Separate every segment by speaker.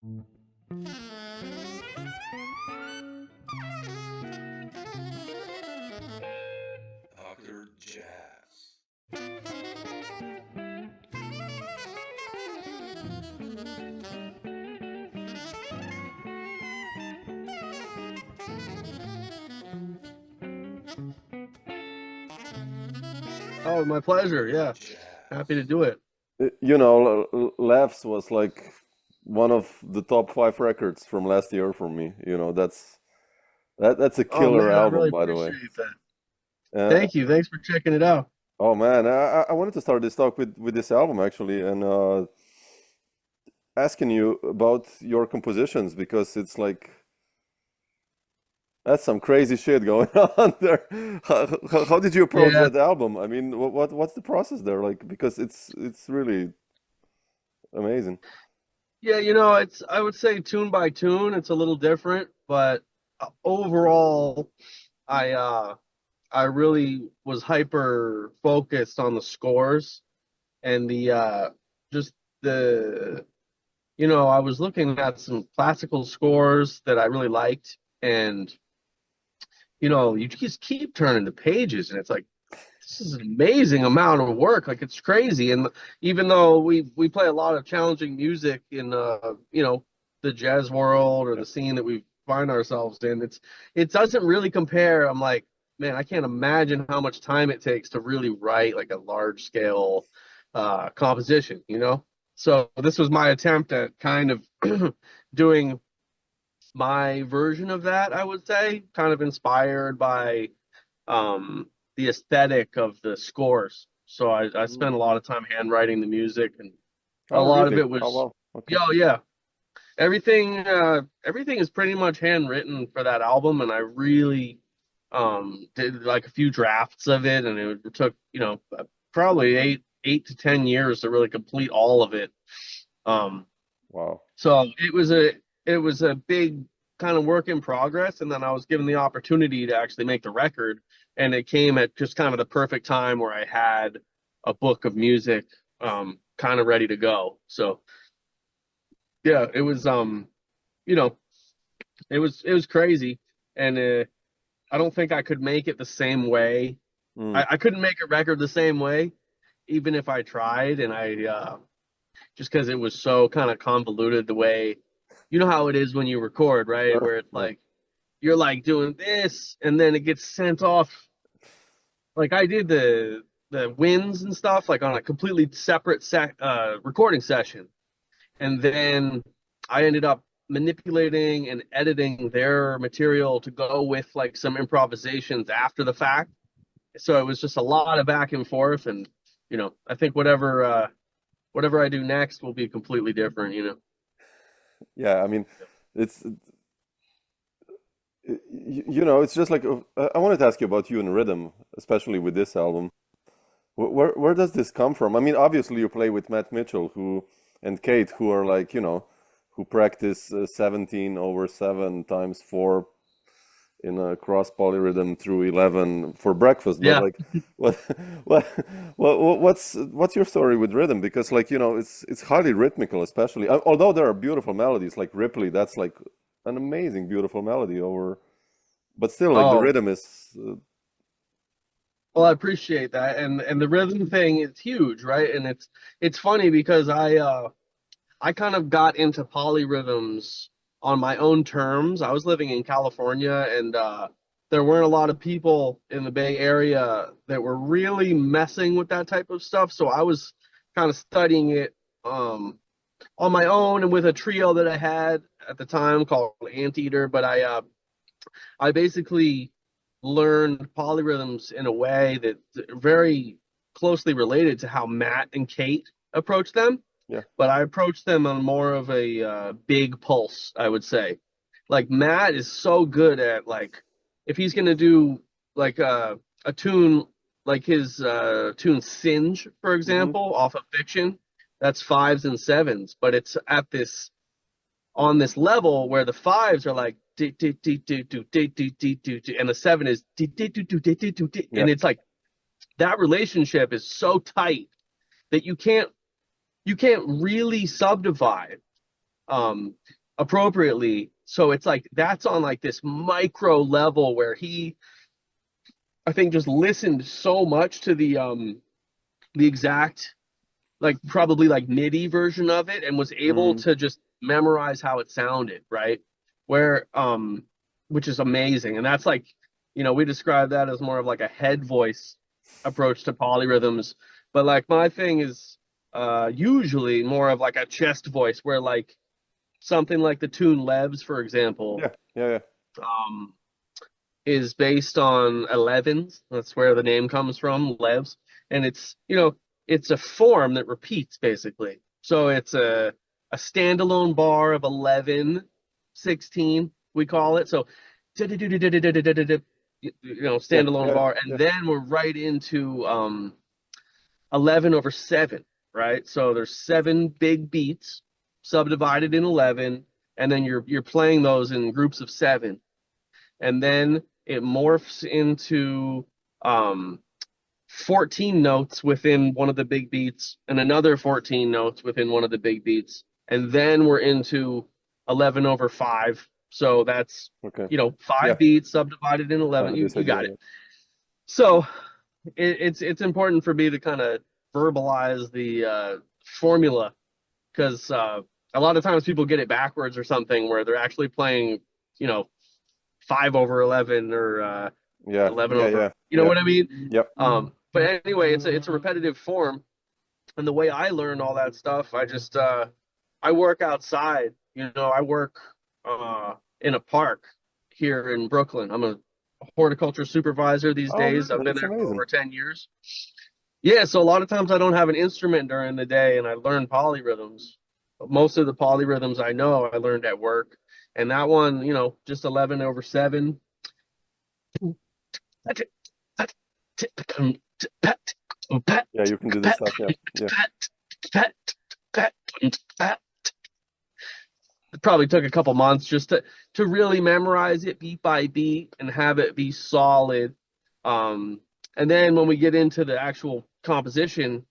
Speaker 1: Dr. Jazz.
Speaker 2: Oh, my pleasure. Yeah, happy to
Speaker 1: Jazz.
Speaker 2: do it.
Speaker 3: Levs was like one of the top five records from last year for me. That's a
Speaker 2: Oh
Speaker 3: killer
Speaker 2: man, I really
Speaker 3: album, by the way.
Speaker 2: appreciate that.
Speaker 3: Uh,
Speaker 2: Thank you. Thanks for checking it out.
Speaker 3: oh man, I wanted to start this talk with this album actually, and asking you about your compositions because it's like that's some crazy shit going on there. How did you approach
Speaker 2: Yeah,
Speaker 3: that album? I mean, what's the process there like? Because it's really amazing.
Speaker 2: yeah. It's I would say tune by tune, it's a little different, but overall, I uh, I really was hyper focused on the scores and the just the I was looking at some classical scores that I really liked, and you just keep turning the pages, and it's like this is an amazing amount of work. Like it's crazy. And even though we play a lot of challenging music in the jazz world or
Speaker 3: Yeah.
Speaker 2: the scene that we find ourselves in, it doesn't really compare. I'm like, man, I can't imagine how much time it takes to really write like a large scale composition, So this was my attempt at kind of doing my version of that, I would say, kind of inspired by the aesthetic of the scores. So I
Speaker 3: Mm.
Speaker 2: spent a lot of time handwriting the music, and a
Speaker 3: Oh,
Speaker 2: lot of
Speaker 3: really?
Speaker 2: it
Speaker 3: Oh,
Speaker 2: was,
Speaker 3: wow. Okay.
Speaker 2: yeah, yeah. Everything is pretty much handwritten for that album, and I really did like a few drafts of it, and it took, probably 8 to 10 years to really complete all of it. Um,
Speaker 3: Wow.
Speaker 2: so it was a big kind of work in progress, and then I was given the opportunity to actually make the record, and it came at just kind of the perfect time where I had a book of music kind of ready to go. So yeah, it was you know it was crazy, and I don't think I could make it the same way.
Speaker 3: Mm.
Speaker 2: I couldn't make a record the same way, even if I tried, and I just because it was so kind of convoluted the way, how it is when you record, right? Where it's
Speaker 3: Yeah.
Speaker 2: like you're like doing this and then it gets sent off. Like I did the wins and stuff like on a completely separate recording session, and then I ended up manipulating and editing their material to go with like some improvisations after the fact. So it was just a lot of back and forth, and I think whatever I do next will be completely different.
Speaker 3: Yeah, I mean, it's it's just like I wanted to ask you about you and rhythm, especially with this album. Where does this come from? I mean, obviously you play with Matt Mitchell, who and Kate, who are like, who practice 17 over 7 times 4 in a cross polyrhythm through 11 for breakfast. But
Speaker 2: Yeah.
Speaker 3: like, what, what, what's your story with rhythm? Because like, it's highly rhythmical, especially. Although there are beautiful melodies like Ripley, that's like an amazing, beautiful melody over. But still, like the
Speaker 2: Oh,
Speaker 3: rhythm is,
Speaker 2: well, I appreciate that, and the rhythm thing is huge, right? And it's funny because I kind of got into polyrhythms on my own terms. I was living in California, and there weren't a lot of people in the Bay Area that were really messing with that type of stuff. So I was kind of studying it on my own and with a trio that I had at the time called Anteater. But I basically learned polyrhythms in a way that very closely related to how Matt and Kate approach them,
Speaker 3: yeah.
Speaker 2: but I approach them on more of a big pulse, I would say. Like Matt is so good at like if he's gonna do like a tune like his tune Singe, for
Speaker 3: Hmm.
Speaker 2: example, off of Fiction, that's fives and sevens, but it's at this on this level where the fives are like and the seven is
Speaker 3: Yeah.
Speaker 2: and it's like that relationship is so tight that you can't really subdivide appropriately. So it's like that's on like this micro level where he, I think, just listened so much to the exact, like probably like MIDI version of it, and was able
Speaker 3: Mm.
Speaker 2: to just memorize how it sounded, right? Where which is amazing. And that's like, we describe that as more of like a head voice approach to polyrhythms. But like my thing is usually more of like a chest voice where like something like the tune Levs, for example,
Speaker 3: Yeah, yeah, yeah.
Speaker 2: um, is based on 11s. That's where the name comes from, Levs. And it's a form that repeats basically. So it's a standalone bar of 11, 16, we call it. So,
Speaker 3: Yeah,
Speaker 2: standalone
Speaker 3: yeah,
Speaker 2: bar.
Speaker 3: yeah.
Speaker 2: And then we're right into 11 over 7, right? So there's 7 big beats subdivided in 11, and then you're playing those in groups of 7. And then it morphs into 14 notes within one of the big beats and another 14 notes within one of the big beats. And then we're into 11 over 5. So that's,
Speaker 3: Okay.
Speaker 2: 5
Speaker 3: Yeah.
Speaker 2: beats subdivided in 11. You
Speaker 3: This idea.
Speaker 2: got it. So it's important for me to kind of verbalize the formula, because a lot of times people get it backwards or something where they're actually playing, 5 over 11 or
Speaker 3: Yeah,
Speaker 2: 11
Speaker 3: yeah,
Speaker 2: over,
Speaker 3: yeah,
Speaker 2: you know
Speaker 3: yeah.
Speaker 2: what I mean?
Speaker 3: Yep.
Speaker 2: But anyway, it's a repetitive form, and the way I learned all that stuff, I work outside. I work in a park here in Brooklyn. I'm a horticulture supervisor these
Speaker 3: Oh,
Speaker 2: days.
Speaker 3: really?
Speaker 2: I've been
Speaker 3: That's
Speaker 2: there for
Speaker 3: amazing.
Speaker 2: over 10 years. Yeah, so a lot of times I don't have an instrument during the day, and I learn polyrhythms. But most of the polyrhythms I know I learned at work. And that one, just 11 over 7.
Speaker 3: Yeah, you can do this stuff. Yeah, yeah.
Speaker 2: It probably took a couple months just to really memorize it beat by beat and have it be solid. And then when we get into the actual composition,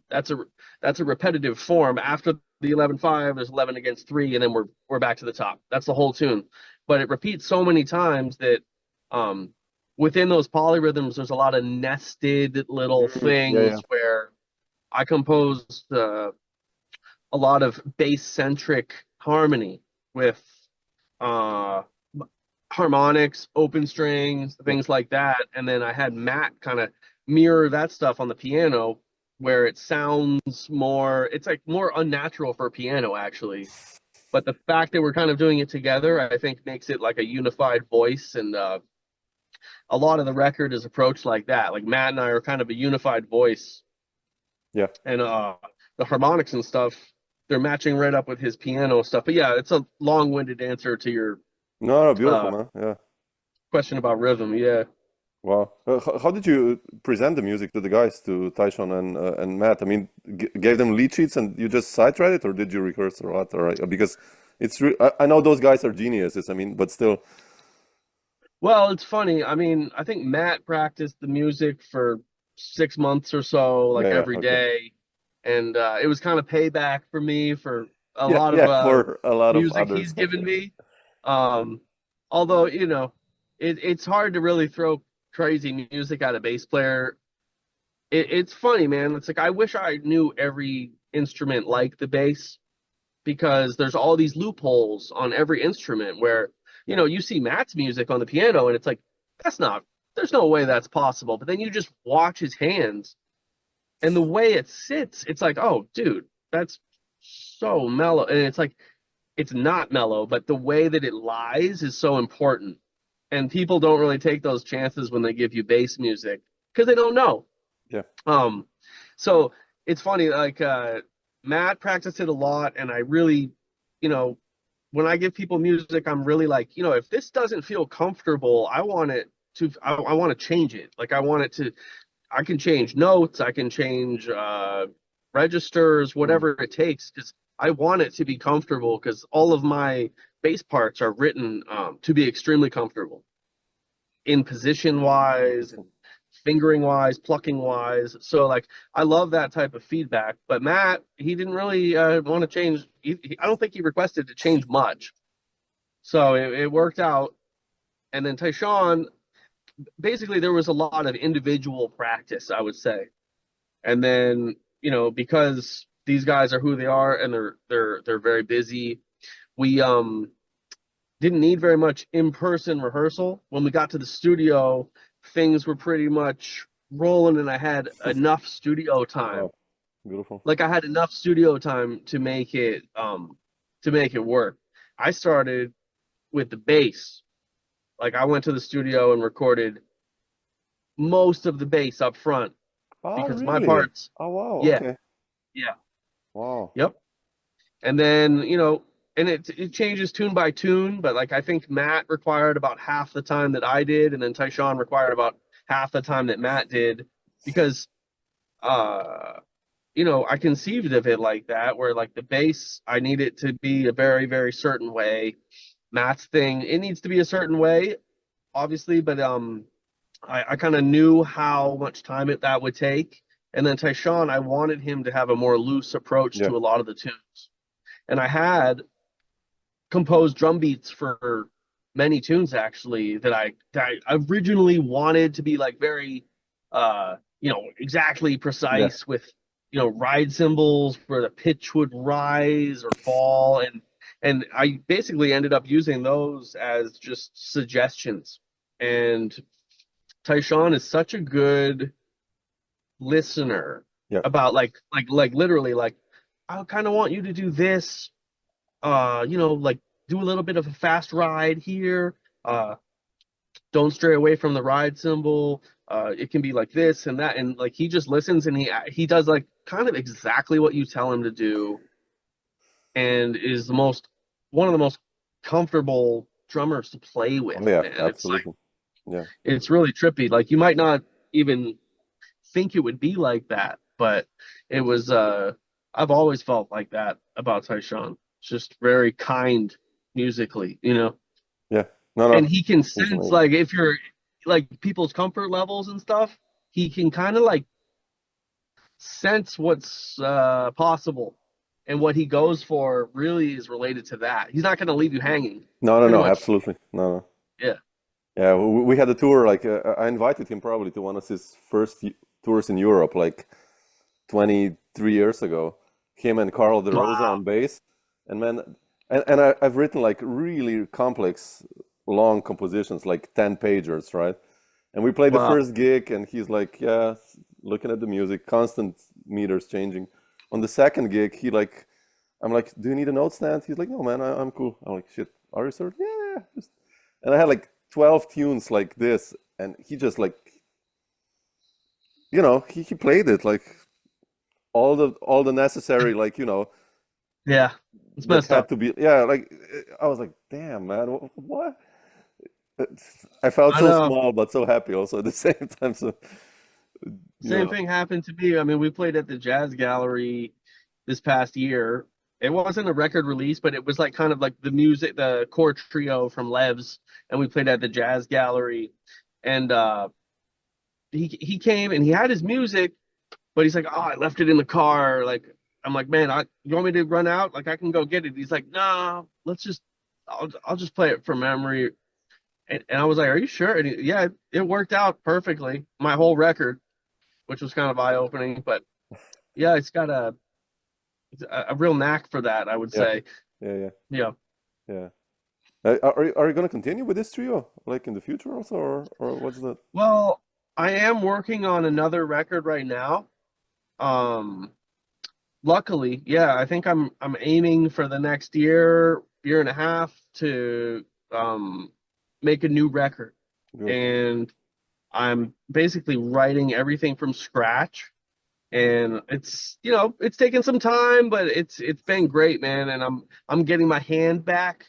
Speaker 2: that's a repetitive form. After the 11/5, there's 11 against 3, and then we're back to the top. That's the whole tune. But it repeats so many times that within those polyrhythms, there's a lot of nested little
Speaker 3: Yeah, yeah.
Speaker 2: things where I composed a lot of bass-centric harmony with uh, harmonics, open strings,
Speaker 3: Yep.
Speaker 2: things like that. And then I had Matt kind of mirror that stuff on the piano, where it sounds more, it's like more unnatural for a piano, actually. But the fact that we're kind of doing it together, I think makes it like a unified voice. And a lot of the record is approached like that. Like Matt and I are kind of a unified voice.
Speaker 3: Yeah.
Speaker 2: And the harmonics and stuff, they're matching right up with his piano stuff. But yeah, it's a long-winded answer to your
Speaker 3: No, beautiful, man. Yeah.
Speaker 2: question about rhythm. Yeah.
Speaker 3: Wow. How did you present the music to the guys, to Tyshawn and Matt? I mean, gave them lead sheets and you just sight-read it, or did you rehearse a lot? Or because I know those guys are geniuses. I mean, but still.
Speaker 2: Well, it's funny. I mean, I think Matt practiced the music for 6 months or so, like
Speaker 3: Yeah, yeah,
Speaker 2: every
Speaker 3: okay.
Speaker 2: day, and it was kind of payback for me for a
Speaker 3: Yeah,
Speaker 2: lot of
Speaker 3: yeah, for a lot of
Speaker 2: music
Speaker 3: other
Speaker 2: he's
Speaker 3: stuff.
Speaker 2: given
Speaker 3: Yeah.
Speaker 2: me. Although, it's hard to really throw crazy music at a bass player. It's funny, man. It's like I wish I knew every instrument like the bass, because there's all these loopholes on every instrument where, you see Matt's music on the piano and it's like, there's no way that's possible. But then you just watch his hands and the way it sits, it's like, oh, dude, that's so mellow. And it's like, it's not mellow, but the way that it lies is so important. And people don't really take those chances when they give you bass music because they don't know.
Speaker 3: Yeah.
Speaker 2: So it's funny, like Matt practiced it a lot, and I really, when I give people music, I'm really like, if this doesn't feel comfortable, I want to change it. Like I can change notes, I can change registers,
Speaker 3: Mm.
Speaker 2: whatever it takes, because I want it to be comfortable, because all of my bass parts are written to be extremely comfortable in position wise and fingering wise, plucking wise. So like I love that type of feedback. But Matt, he didn't really want to change I don't think he requested to change much. So it worked out. And then Tyshawn, basically there was a lot of individual practice, I would say. And then, because these guys are who they are and they're very busy, we didn't need very much in-person rehearsal. When we got to the studio, things were pretty much rolling and I had enough studio time.
Speaker 3: Wow, beautiful.
Speaker 2: Like I had enough studio time to make it work. I started with the bass. Like I went to the studio and recorded most of the bass up front
Speaker 3: Oh,
Speaker 2: because my
Speaker 3: really?
Speaker 2: parts,
Speaker 3: Oh, wow.
Speaker 2: yeah,
Speaker 3: Okay.
Speaker 2: yeah,
Speaker 3: Wow.
Speaker 2: yep. And then, and it changes tune by tune, but like I think Matt required about half the time that I did, and then Tyshawn required about half the time that Matt did because I conceived of it like that, where like the bass, I need it to be a very, very certain way. Matt's thing, it needs to be a certain way, obviously, but I kind of knew how much time that would take. And then Tyshawn, I wanted him to have a more loose approach
Speaker 3: Yeah.
Speaker 2: to a lot of the tunes. And I had composed drum beats for many tunes actually that I originally wanted to be like very exactly
Speaker 3: Yeah.
Speaker 2: precise with ride cymbals where the pitch would rise or fall, and I basically ended up using those as just suggestions. And Tyshawn is such a good listener
Speaker 3: Yeah.
Speaker 2: about like literally like I kind of want you to do this, like do a little bit of a fast ride here. Don't stray away from the ride cymbal. It can be like this and that, and like he just listens and he does like kind of exactly what you tell him to do, and is one of the most comfortable drummers to play with,
Speaker 3: Oh, yeah,
Speaker 2: man. It's like
Speaker 3: absolutely. Yeah.
Speaker 2: it's really trippy. Like you might not even think it would be like that, but it was. I've always felt like that about Tyshawn. Just very kind musically,
Speaker 3: Yeah. No,
Speaker 2: and
Speaker 3: no.
Speaker 2: he can
Speaker 3: He's
Speaker 2: sense
Speaker 3: amazing.
Speaker 2: like if you're like people's comfort levels and stuff. He can kind of like sense what's possible, and what he goes for really is related to that. He's not going to leave you hanging.
Speaker 3: No, no,
Speaker 2: Pretty
Speaker 3: no,
Speaker 2: much,
Speaker 3: absolutely. No, no.
Speaker 2: yeah.
Speaker 3: Yeah, we had a tour. Like I invited him probably to one of his first tours in Europe, like 23 years ago. Him and Carl De Rosa
Speaker 2: Wow.
Speaker 3: on bass, and man, I've written like really complex, long compositions, like 10 pagers, right? And we played the
Speaker 2: Wow.
Speaker 3: first gig, and he's like, yeah, looking at the music, constant meters changing. On the second gig, I'm like, do you need a note stand? He's like, no, man, I'm cool. I'm like, shit, are you sure? Yeah. And I had like 12 tunes like this, and he just like, he played it like all the necessary, like,
Speaker 2: Yeah. It's
Speaker 3: that
Speaker 2: messed
Speaker 3: had
Speaker 2: up.
Speaker 3: to be, yeah, like I was like, damn, man, what? I felt
Speaker 2: I
Speaker 3: so
Speaker 2: know.
Speaker 3: small, but so happy also at the same time. So, you
Speaker 2: Same
Speaker 3: know,
Speaker 2: thing happened to me. I mean, we played at the Jazz Gallery this past year. It wasn't a record release, but it was like kind of like the core trio from Levs, and we played at the Jazz Gallery. And he came and he had his music, but he's like, "Oh, I left it in the car." Like I'm like, "Man, you want me to run out? Like I can go get it." He's like, "No, I'll just play it from memory." And I was like, "Are you sure?" And yeah, it worked out perfectly. My whole record, which was kind of eye-opening, but yeah, it's a real knack for that, I would
Speaker 3: yeah,
Speaker 2: say.
Speaker 3: yeah, yeah,
Speaker 2: Yeah.
Speaker 3: yeah. Are you gonna continue with this trio like in the future also, or what's the?
Speaker 2: Well, I am working on another record right now. Um, Luckily, yeah, I think I'm aiming for the next year and a half to make a new record.
Speaker 3: Beautiful.
Speaker 2: And I'm basically writing everything from scratch. And it's taken some time, but it's been great, man. And I'm getting my hand back.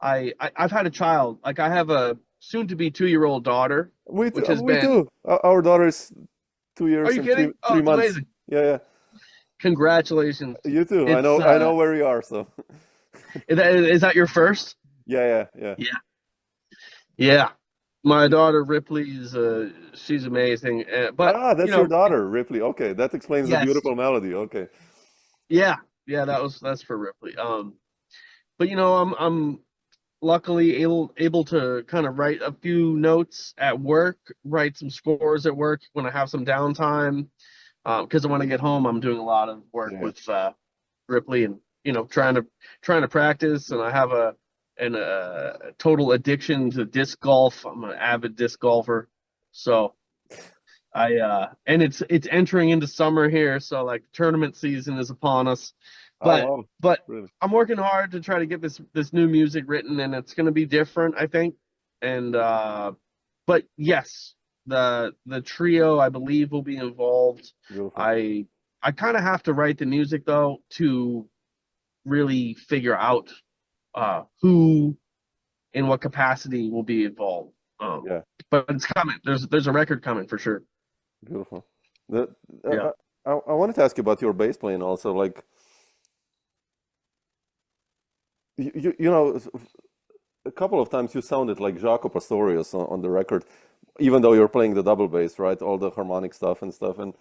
Speaker 2: I've had a child. Like I have a soon to be 2-year-old daughter,
Speaker 3: We too.
Speaker 2: which has
Speaker 3: We
Speaker 2: been.
Speaker 3: too. Our daughter is two
Speaker 2: Are
Speaker 3: years
Speaker 2: you
Speaker 3: and three
Speaker 2: kidding? Oh,
Speaker 3: three
Speaker 2: it's
Speaker 3: months.
Speaker 2: amazing.
Speaker 3: Yeah, yeah.
Speaker 2: Congratulations.
Speaker 3: You too. I
Speaker 2: It's
Speaker 3: know. I know where you are. So.
Speaker 2: is that your first?
Speaker 3: Yeah, yeah, yeah.
Speaker 2: Yeah. Yeah. My daughter Ripley is she's amazing. But
Speaker 3: Ah, that's your daughter, Ripley. Okay, that explains the
Speaker 2: yes.
Speaker 3: beautiful melody. Okay.
Speaker 2: Yeah. Yeah, that's for Ripley. But I'm luckily able to kind of write a few notes at work, write some scores at work when I have some downtime. Because when I get home, I'm doing a lot of work
Speaker 3: Yeah.
Speaker 2: with Ripley, and trying to practice. And I have a total addiction to disc golf. I'm an avid disc golfer, so and it's entering into summer here, so like tournament season is upon us.
Speaker 3: Oh
Speaker 2: But
Speaker 3: wow,
Speaker 2: but
Speaker 3: really?
Speaker 2: I'm working hard to try to get this new music written, and it's going to be different, I think. And but yes, the trio I believe will be involved.
Speaker 3: Beautiful.
Speaker 2: I kind of have to write the music though to really figure out who in what capacity will be involved.
Speaker 3: Yeah,
Speaker 2: But it's coming. There's a record coming for sure.
Speaker 3: beautiful. The,
Speaker 2: Yeah.
Speaker 3: I wanted to ask you about your bass playing also. Like, a couple of times you sounded like Jaco Pastorius on the record, even though you're playing the double bass, right? All the harmonic stuff and stuff. And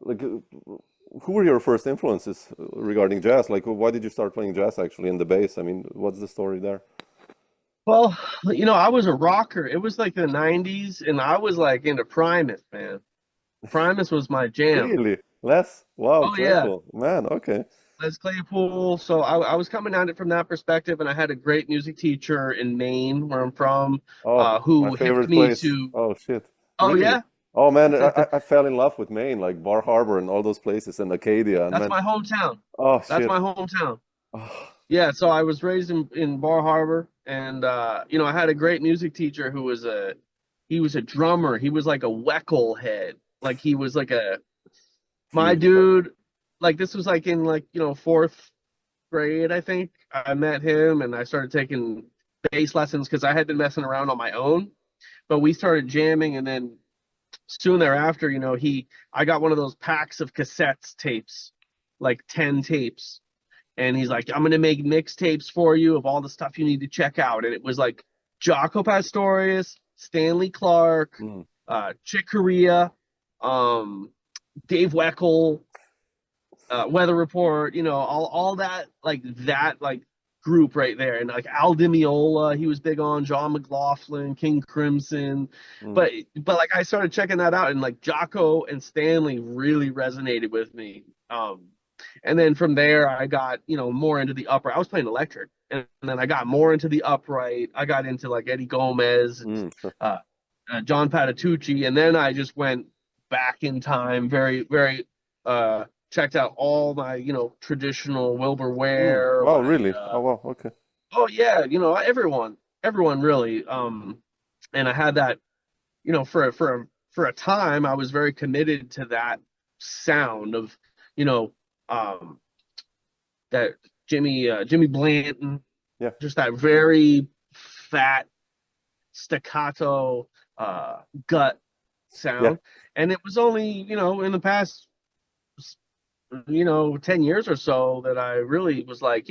Speaker 3: like, who were your first influences regarding jazz? Like, why did you start playing jazz actually in the bass? I mean, what's the story there?
Speaker 2: Well, I was a rocker. It was like the 90s, and I was like into Primus, man. Primus was my jam.
Speaker 3: Really? Les? Wow,
Speaker 2: Oh yeah,
Speaker 3: Claypool. Man, okay.
Speaker 2: Les Claypool. So I was coming at it from that perspective, and I had a great music teacher in Maine, where I'm from,
Speaker 3: Oh, my
Speaker 2: who hipped
Speaker 3: favorite
Speaker 2: me
Speaker 3: place.
Speaker 2: to.
Speaker 3: Oh shit.
Speaker 2: Oh
Speaker 3: Really?
Speaker 2: yeah,
Speaker 3: Oh man, I fell in love with Maine, like Bar Harbor and all those places and Acadia and
Speaker 2: that's
Speaker 3: man.
Speaker 2: my hometown.
Speaker 3: Oh
Speaker 2: That's
Speaker 3: shit.
Speaker 2: my hometown.
Speaker 3: Oh,
Speaker 2: Yeah, so I was raised in Bar Harbor, and I had a great music teacher who was a drummer. He was like a Weckl head. Like he was like my
Speaker 3: beautiful.
Speaker 2: dude. Like this was like in like, fourth grade, I think. I met him and I started taking bass lessons because I had been messing around on my own. But we started jamming, and then soon thereafter, I got one of those packs of cassettes tapes, like 10 tapes, and he's like, I'm gonna make mixtapes for you of all the stuff you need to check out. And it was like Jaco Pastorius, Stanley Clark,
Speaker 3: Mm,
Speaker 2: Chick Corea, um, Dave Weckl, Weather Report, all that group right there. And like Al Di Meola, he was big on John McLaughlin, King Crimson.
Speaker 3: mm.
Speaker 2: But like I started checking that out, and like Jocko and Stanley really resonated with me. And then from there I got, more into the upright. I was playing electric, and then I got more into the upright. I got into like Eddie Gomez and
Speaker 3: Sure.
Speaker 2: uh, John Patitucci, and then I just went back in time, very, very checked out all my, traditional Wilbur Ware,
Speaker 3: Wow, really? Oh wow, okay.
Speaker 2: oh yeah, everyone really. And I had that, for a time I was very committed to that sound of, you know, um that Jimmy Blanton,
Speaker 3: Yeah,
Speaker 2: just that very fat staccato gut
Speaker 3: yeah,
Speaker 2: sound. And it was only, in the past 10 years or so that I really was like,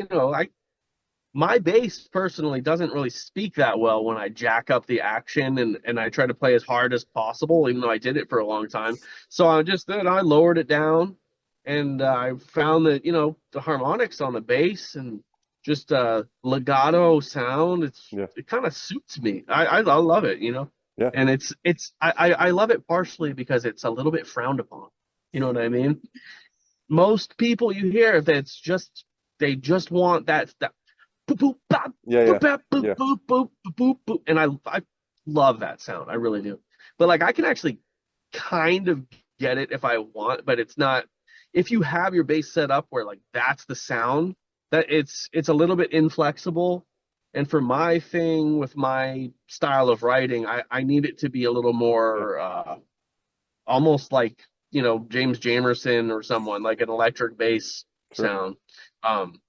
Speaker 2: my bass personally doesn't really speak that well when I jack up the action, and I try to play as hard as possible, even though I did it for a long time. So I lowered it down, and I found that, the harmonics on the bass and just legato sound,
Speaker 3: yeah,
Speaker 2: it kind of suits me. I love it.
Speaker 3: yeah,
Speaker 2: And I love it partially because it's a little bit frowned upon. You know what I mean? Most people you hear they just want that boop boop bop
Speaker 3: yeah,
Speaker 2: boop
Speaker 3: yeah,
Speaker 2: bop boop
Speaker 3: yeah,
Speaker 2: boop boop boop boop boop, and I love that sound. I really do. But like I can actually kind of get it if I want, but it's not. If you have your bass set up where like that's the sound, that it's a little bit inflexible. And for my thing with my style of writing, I need it to be a little
Speaker 3: yeah,
Speaker 2: more almost like, James Jamerson or someone, like an electric bass
Speaker 3: sure.
Speaker 2: sound. Um,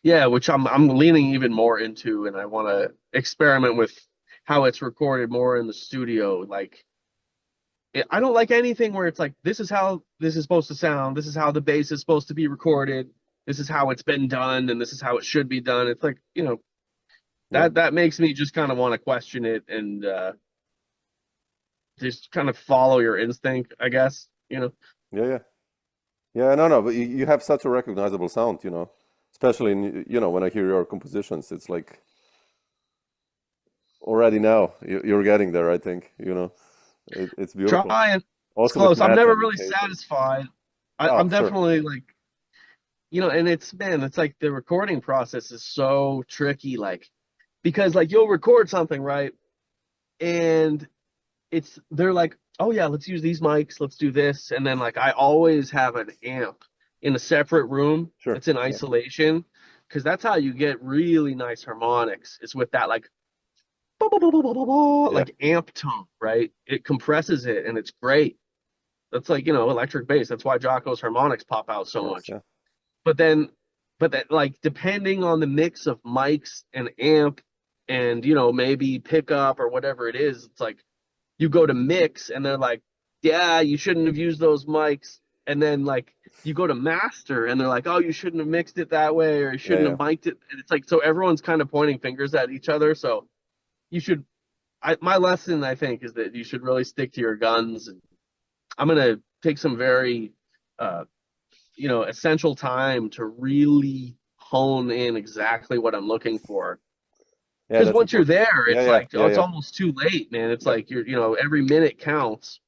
Speaker 2: yeah, which I'm leaning even more into, and I want to experiment with how it's recorded more in the studio. Like, I don't like anything where it's like, this is how this is supposed to sound, this is how the bass is supposed to be recorded, this is how it's been done, and this is how it should be done. It's like,
Speaker 3: Yeah,
Speaker 2: that makes me just kind of want to question it, and just kind of follow your instinct, I guess.
Speaker 3: yeah, yeah. Yeah, no, but you have such a recognizable sound, especially in, when I hear your compositions, it's like already now you're getting there, I think, it's beautiful.
Speaker 2: Trying. It's
Speaker 3: Also with
Speaker 2: close. I'm
Speaker 3: Matt
Speaker 2: never
Speaker 3: and
Speaker 2: really
Speaker 3: Kate.
Speaker 2: satisfied.
Speaker 3: Oh,
Speaker 2: I'm
Speaker 3: sure.
Speaker 2: definitely like, and it's, man, it's like the recording process is so tricky, like, because like you'll record something, right? And they're like, oh yeah, let's use these mics, let's do this. And then like I always have an amp in a separate room
Speaker 3: Sure.
Speaker 2: that's in
Speaker 3: Yeah.
Speaker 2: isolation, because that's how you get really nice harmonics, is with that like
Speaker 3: Yeah.
Speaker 2: like amp tone, right? It compresses it and it's great. That's like, electric bass. That's why Jocko's harmonics pop out
Speaker 3: Of
Speaker 2: so
Speaker 3: course.
Speaker 2: much.
Speaker 3: Yeah.
Speaker 2: But then, but that, like, depending on the mix of mics and amp and, maybe pickup or whatever it is, it's like you go to mix and they're like, yeah, you shouldn't have used those mics. And then, like, you go to master and they're like, oh, you shouldn't have mixed it that way, or you
Speaker 3: Yeah.
Speaker 2: shouldn't
Speaker 3: Yeah.
Speaker 2: have mic'd it. And it's like, so everyone's kind of pointing fingers at each other. So you should, my lesson, I think, is that you should really stick to your guns. And I'm going to take some very, uh, essential time to really hone in exactly what I'm looking for.
Speaker 3: Yeah,
Speaker 2: Because
Speaker 3: that's
Speaker 2: once you're
Speaker 3: important.
Speaker 2: there,
Speaker 3: Yeah.
Speaker 2: it's
Speaker 3: Yeah.
Speaker 2: like, oh,
Speaker 3: Yeah.
Speaker 2: it's
Speaker 3: Yeah.
Speaker 2: almost too late, man. It's
Speaker 3: Yep.
Speaker 2: like every minute counts.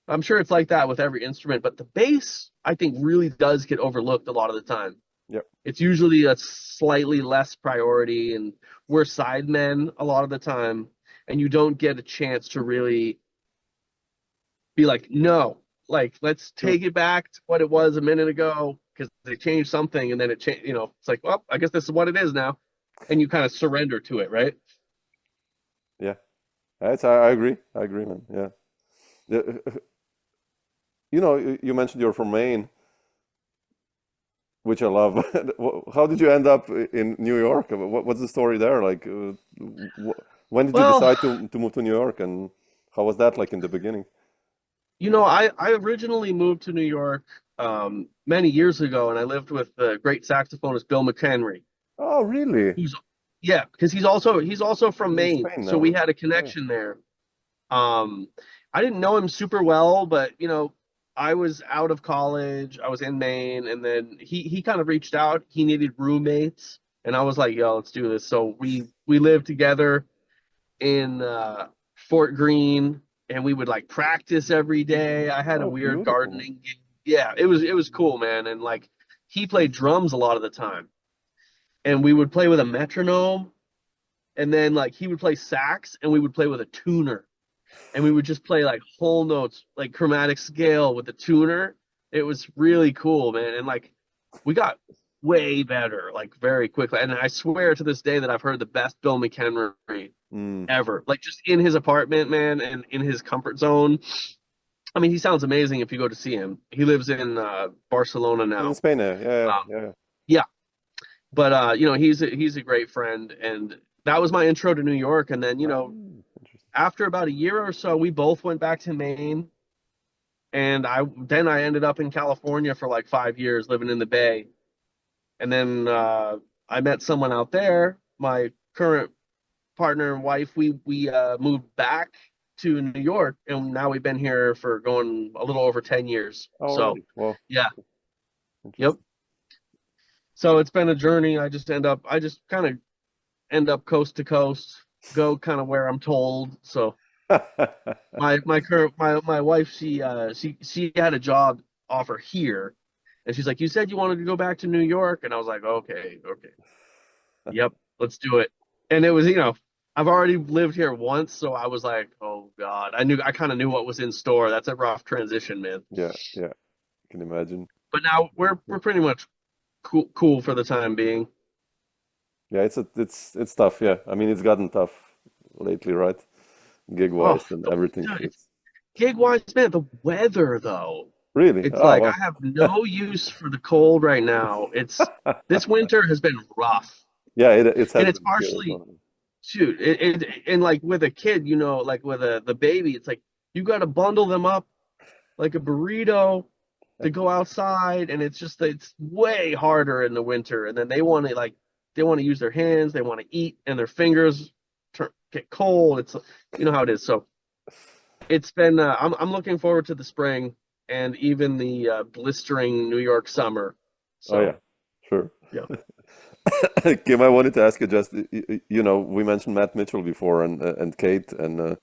Speaker 2: I'm sure it's like that with every instrument, but the bass, I think, really does get overlooked a lot of the time.
Speaker 3: Yep.
Speaker 2: It's usually a slightly less priority, and we're sidemen a lot of the time, and you don't get a chance to really be like, no, like, let's
Speaker 3: True.
Speaker 2: take it back to what it was a minute ago, because they changed something, and then it changed, it's like, well, I guess this is what it is now. And you kind of surrender to it, right?
Speaker 3: Yeah. I agree. I agree, man. Yeah. The- you mentioned you're from Maine, which I love. How did you end up in New York? What's the story there? Like, when did you
Speaker 2: Well,
Speaker 3: decide to move to New York, and how was that like in the beginning?
Speaker 2: I originally moved to New York many years ago, and I lived with the great saxophonist Bill McHenry,
Speaker 3: Oh, really?
Speaker 2: who's, yeah, because he's also from
Speaker 3: He's in
Speaker 2: Maine,
Speaker 3: Spain
Speaker 2: so
Speaker 3: now.
Speaker 2: we had a
Speaker 3: Yeah.
Speaker 2: connection there. Um, I didn't know him super well, but I was out of college, I was in Maine, and then he kind of reached out. He needed roommates, and I was like, yo, let's do this. So we lived together in Fort Greene, and we would like practice every day. I had a
Speaker 3: Oh,
Speaker 2: weird
Speaker 3: beautiful, man.
Speaker 2: gardening gig. Yeah, it was cool, man. And like he played drums a lot of the time, and we would play with a metronome, and then like he would play sax, and we would play with a tuner, and we would just play like whole notes, like chromatic scale with the tuner. It was really cool, man. And like we got way better, like very quickly. And I swear to this day that I've heard the best Bill McHenry
Speaker 3: Mm.
Speaker 2: ever. Like just in his apartment, man, and in his comfort zone. I mean, he sounds amazing if you go to see him. He lives in Barcelona
Speaker 3: In
Speaker 2: now.
Speaker 3: Spain, yeah, yeah,
Speaker 2: Um,
Speaker 3: yeah.
Speaker 2: yeah, but he's a great friend, and that was my intro to New York. And then
Speaker 3: Interesting.
Speaker 2: after about a year or so, we both went back to Maine, and I ended up in California for like 5 years, living in the Bay. And then I met someone out there. My current partner and wife, we moved back to New York, and now we've been here for going a little over 10 years. So,
Speaker 3: Already. Well,
Speaker 2: yeah, yep.
Speaker 3: interesting.
Speaker 2: So it's been a journey. I just kind of end up coast to coast, go kind of where I'm told. So my wife, she had a job offer here, and she's like, "You said you wanted to go back to New York," and I was like, "Okay, okay, yep, let's do it." And it was, I've already lived here once, so I was like, "Oh God," I kind of knew what was in store. That's a rough transition, man.
Speaker 3: Yeah, yeah, I can imagine.
Speaker 2: But now we're pretty much cool for the time being.
Speaker 3: Yeah, it's tough. Yeah, I mean, it's gotten tough lately, right? Gig
Speaker 2: Oh,
Speaker 3: wise and everything.
Speaker 2: dude, it's
Speaker 3: It's
Speaker 2: gig wise, man. The weather though,
Speaker 3: really.
Speaker 2: it's
Speaker 3: Oh,
Speaker 2: like I
Speaker 3: wow.
Speaker 2: have no use for the cold right now. This winter has been rough,
Speaker 3: Yeah, it
Speaker 2: and
Speaker 3: has
Speaker 2: it's
Speaker 3: been here as
Speaker 2: partially,
Speaker 3: well.
Speaker 2: shoot, and like with a kid, like with the baby, it's like you got to bundle them up like a burrito to go outside, and it's way harder in the winter. And then they want to use their hands, they want to eat, and their fingers get cold. It's, you know how it is. So it's been I'm looking forward to the spring, and even the blistering New York summer.
Speaker 3: Oh
Speaker 2: So
Speaker 3: yeah, sure.
Speaker 2: yeah.
Speaker 3: Kim, I wanted to ask you just, we mentioned Matt Mitchell before and Kate, and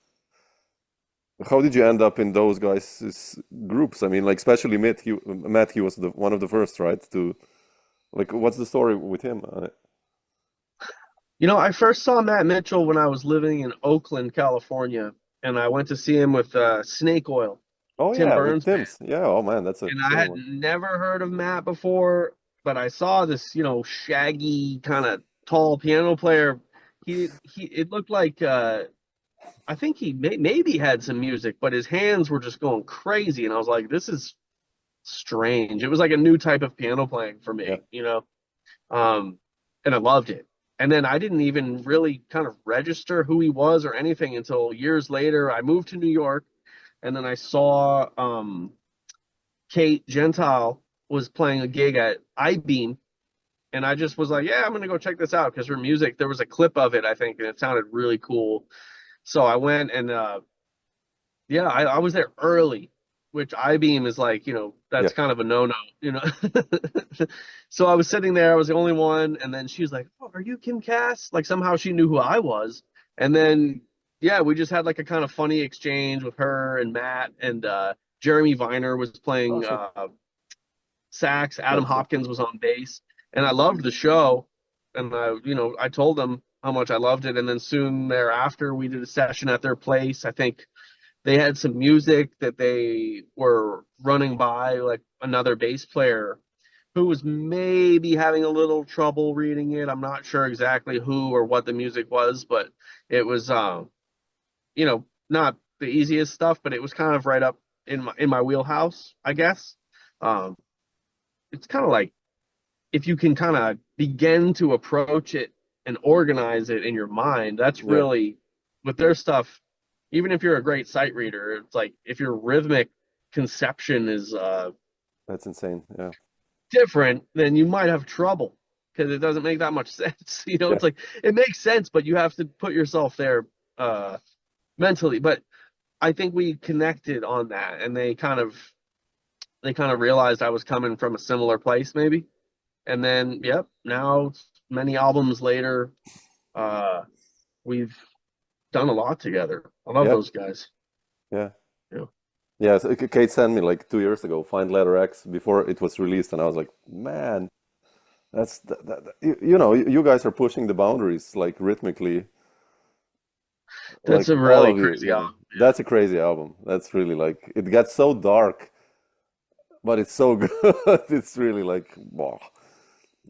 Speaker 3: how did you end up in those guys' groups? I mean, like especially Matt, he was one of the first, right? To like, what's the story with him?
Speaker 2: I first saw Matt Mitchell when I was living in Oakland, California, and I went to see him with Snake Oil,
Speaker 3: Oh
Speaker 2: Tim
Speaker 3: yeah, with
Speaker 2: Burns band.
Speaker 3: Tim's. Yeah. Oh man, that's a
Speaker 2: And I
Speaker 3: great
Speaker 2: had
Speaker 3: one.
Speaker 2: never heard of Matt before, but I saw this, shaggy kind of tall piano player. It looked like I think he maybe had some music, but his hands were just going crazy, and I was like, this is strange. It was like a new type of piano playing for
Speaker 3: Yeah.
Speaker 2: me. Um, and I loved it. And then I didn't even really kind of register who he was or anything until years later. I moved to New York, and then I saw Kate Gentile was playing a gig at iBeam, and I just was like, yeah, I'm gonna go check this out because her music, there was a clip of it, I think, and it sounded really cool. So I went and yeah, I was there early, which iBeam is like,
Speaker 3: Yeah.
Speaker 2: that's kind of a no-no. So I was sitting there, I was the only one, and then she was like, "Oh, are you Kim Cass?" Like somehow she knew who I was. And then yeah, we just had like a kind of funny exchange with her and Matt, and Jeremy Viner was
Speaker 3: Oh
Speaker 2: playing
Speaker 3: shit.
Speaker 2: sax, Adam
Speaker 3: That's it.
Speaker 2: Hopkins was on bass, and I loved the show. And I told them how much I loved it, and then soon thereafter we did a session at their place. I think they had some music that they were running by like another bass player who was maybe having a little trouble reading it. I'm not sure exactly who or what the music was, but it was not the easiest stuff, but it was kind of right up in my wheelhouse, I guess. Um, it's kind of like if you can kind of begin to approach it and organize it in your mind, that's
Speaker 3: Yeah.
Speaker 2: really with their stuff. Even if you're a great sight reader, it's like if your rhythmic conception is
Speaker 3: That's insane. Yeah.
Speaker 2: different, then you might have trouble because it doesn't make that much sense.
Speaker 3: Yeah.
Speaker 2: It's like it makes sense, but you have to put yourself there mentally. But I think we connected on that, and they kind of realized I was coming from a similar place, maybe. And then, yep, now many albums later, uh, we've done a lot together. I love
Speaker 3: Yeah.
Speaker 2: those guys.
Speaker 3: Yeah.
Speaker 2: Yeah.
Speaker 3: Yeah. So Kate sent me like 2 years ago, Find Letter X before it was released, and I was like, man, you guys are pushing the boundaries like rhythmically,
Speaker 2: That's
Speaker 3: like
Speaker 2: a
Speaker 3: all
Speaker 2: really
Speaker 3: of you,
Speaker 2: crazy album. Yeah.
Speaker 3: That's a crazy album. That's really like it gets so dark, but it's so good. It's really like wow,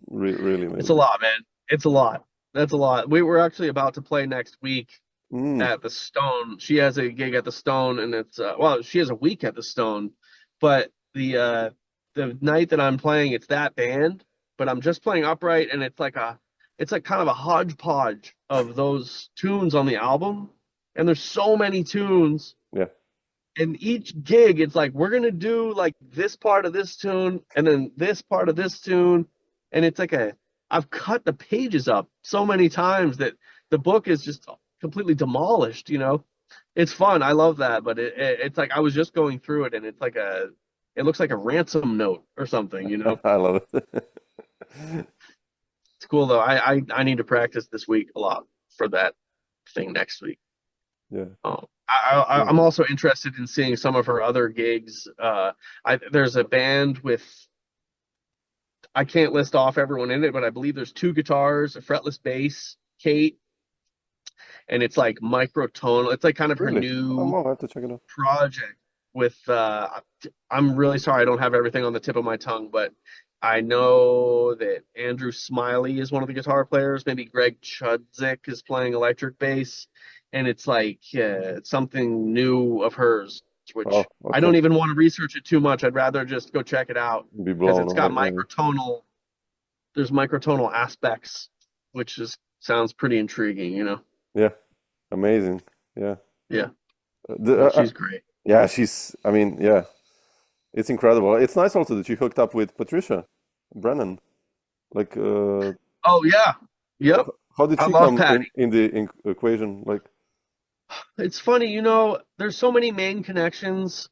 Speaker 3: really
Speaker 2: It's a
Speaker 3: amazing.
Speaker 2: lot, man. It's a lot. That's a lot. We were actually about to play next week
Speaker 3: Mm,
Speaker 2: at the Stone. She has a gig at the Stone, and it's well, she has a week at the Stone, but the night that I'm playing, it's that band, but I'm just playing upright, and it's like kind of a hodgepodge of those tunes on the album, and there's so many tunes,
Speaker 3: yeah.
Speaker 2: and each gig, it's like we're gonna do like this part of this tune, and then this part of this tune, and it's like I've cut the pages up so many times that the book is just completely demolished. It's fun. I love that, but it's like I was just going through it, and it looks like a ransom note or something.
Speaker 3: I love it.
Speaker 2: It's cool though. I need to practice this week a lot for that thing next week.
Speaker 3: Yeah.
Speaker 2: I'm
Speaker 3: Cool.
Speaker 2: also interested in seeing some of her other gigs. There's a band with I can't list off everyone in it, but I believe there's two guitars, a fretless bass, Kate, and it's like microtonal. It's like kind of her
Speaker 3: Really? Oh,
Speaker 2: new
Speaker 3: well, I have to check it out.
Speaker 2: project with I'm really sorry I don't have everything on the tip of my tongue, but I know that Andrew Smiley is one of the guitar players. Maybe Greg Chudzik is playing electric bass, and it's like something new of hers,
Speaker 3: Oh,
Speaker 2: which I
Speaker 3: okay.
Speaker 2: don't even want to research it too much. I'd rather just go check it out
Speaker 3: Be
Speaker 2: because
Speaker 3: blown
Speaker 2: it's got
Speaker 3: away. Yeah.
Speaker 2: microtonal. There's microtonal aspects, which just sounds pretty intriguing.
Speaker 3: Yeah. Amazing. Yeah.
Speaker 2: Yeah,
Speaker 3: The,
Speaker 2: but she's great.
Speaker 3: yeah, I mean, yeah, it's incredible. It's nice also that you hooked up with Patricia Brennan. Like,
Speaker 2: Oh yeah, yep.
Speaker 3: how did
Speaker 2: I
Speaker 3: she
Speaker 2: love
Speaker 3: come
Speaker 2: Patty.
Speaker 3: in the equation? Like,
Speaker 2: It's funny, there's so many main connections.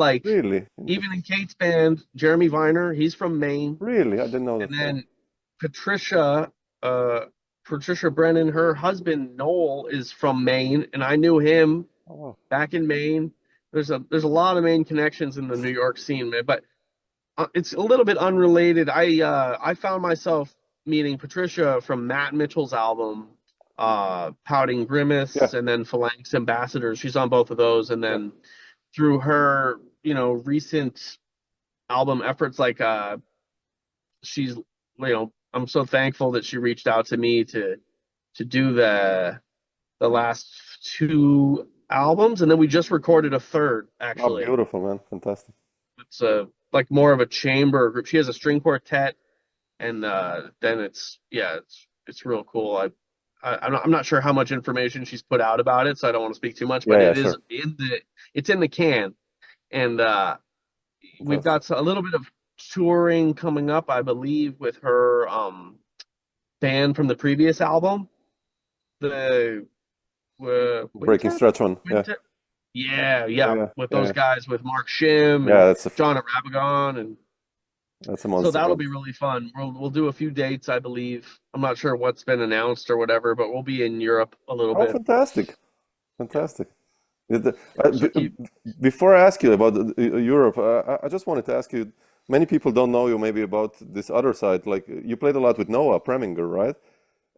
Speaker 2: Like
Speaker 3: Really?
Speaker 2: even in Kate's band, Jeremy Viner, he's from Maine,
Speaker 3: Really? I didn't know
Speaker 2: and
Speaker 3: that.
Speaker 2: then Patricia, uh, Patricia Brennan, her husband Noel is from Maine, and I knew him
Speaker 3: Oh, wow.
Speaker 2: back in Maine. There's a lot of Maine connections in the New York scene, man. But it's a little bit unrelated. I found myself meeting Patricia from Matt Mitchell's album, Pouting
Speaker 3: Yeah,
Speaker 2: Grimace, and then Phalanx Ambassadors. She's on both of those, and
Speaker 3: yeah.
Speaker 2: then through her, recent album efforts, like she's, I'm so thankful that she reached out to me to do the last two albums, and then we just recorded a third,
Speaker 3: Oh,
Speaker 2: actually.
Speaker 3: beautiful, man. Fantastic.
Speaker 2: It's like more of a chamber group. She has a string quartet, and then it's real cool. I'm not sure how much information she's put out about it, so I don't want to speak too much,
Speaker 3: Yeah,
Speaker 2: but
Speaker 3: yeah,
Speaker 2: it is
Speaker 3: sure.
Speaker 2: it's in the can, and we've
Speaker 3: Fantastic.
Speaker 2: got a little bit of touring coming up, I believe, with her band from the previous album, the
Speaker 3: Breaking
Speaker 2: Quintet.
Speaker 3: stretch one. Yeah,
Speaker 2: Quintet. Yeah,
Speaker 3: yeah,
Speaker 2: yeah,
Speaker 3: yeah,
Speaker 2: with
Speaker 3: yeah,
Speaker 2: those
Speaker 3: yeah.
Speaker 2: guys, with Mark Shim
Speaker 3: Yeah,
Speaker 2: and
Speaker 3: that's
Speaker 2: John Arabagon, and
Speaker 3: a
Speaker 2: so
Speaker 3: monster
Speaker 2: that'll
Speaker 3: band.
Speaker 2: be really fun. We'll do a few dates, I believe. I'm not sure what's been announced or whatever, but we'll be in Europe a little
Speaker 3: Oh,
Speaker 2: bit.
Speaker 3: fantastic.
Speaker 2: Yeah.
Speaker 3: Fantastic.
Speaker 2: So keep.
Speaker 3: Before I ask you about Europe, I just wanted to ask you, many people don't know you maybe about this other side. Like you played a lot with Noah Preminger, right?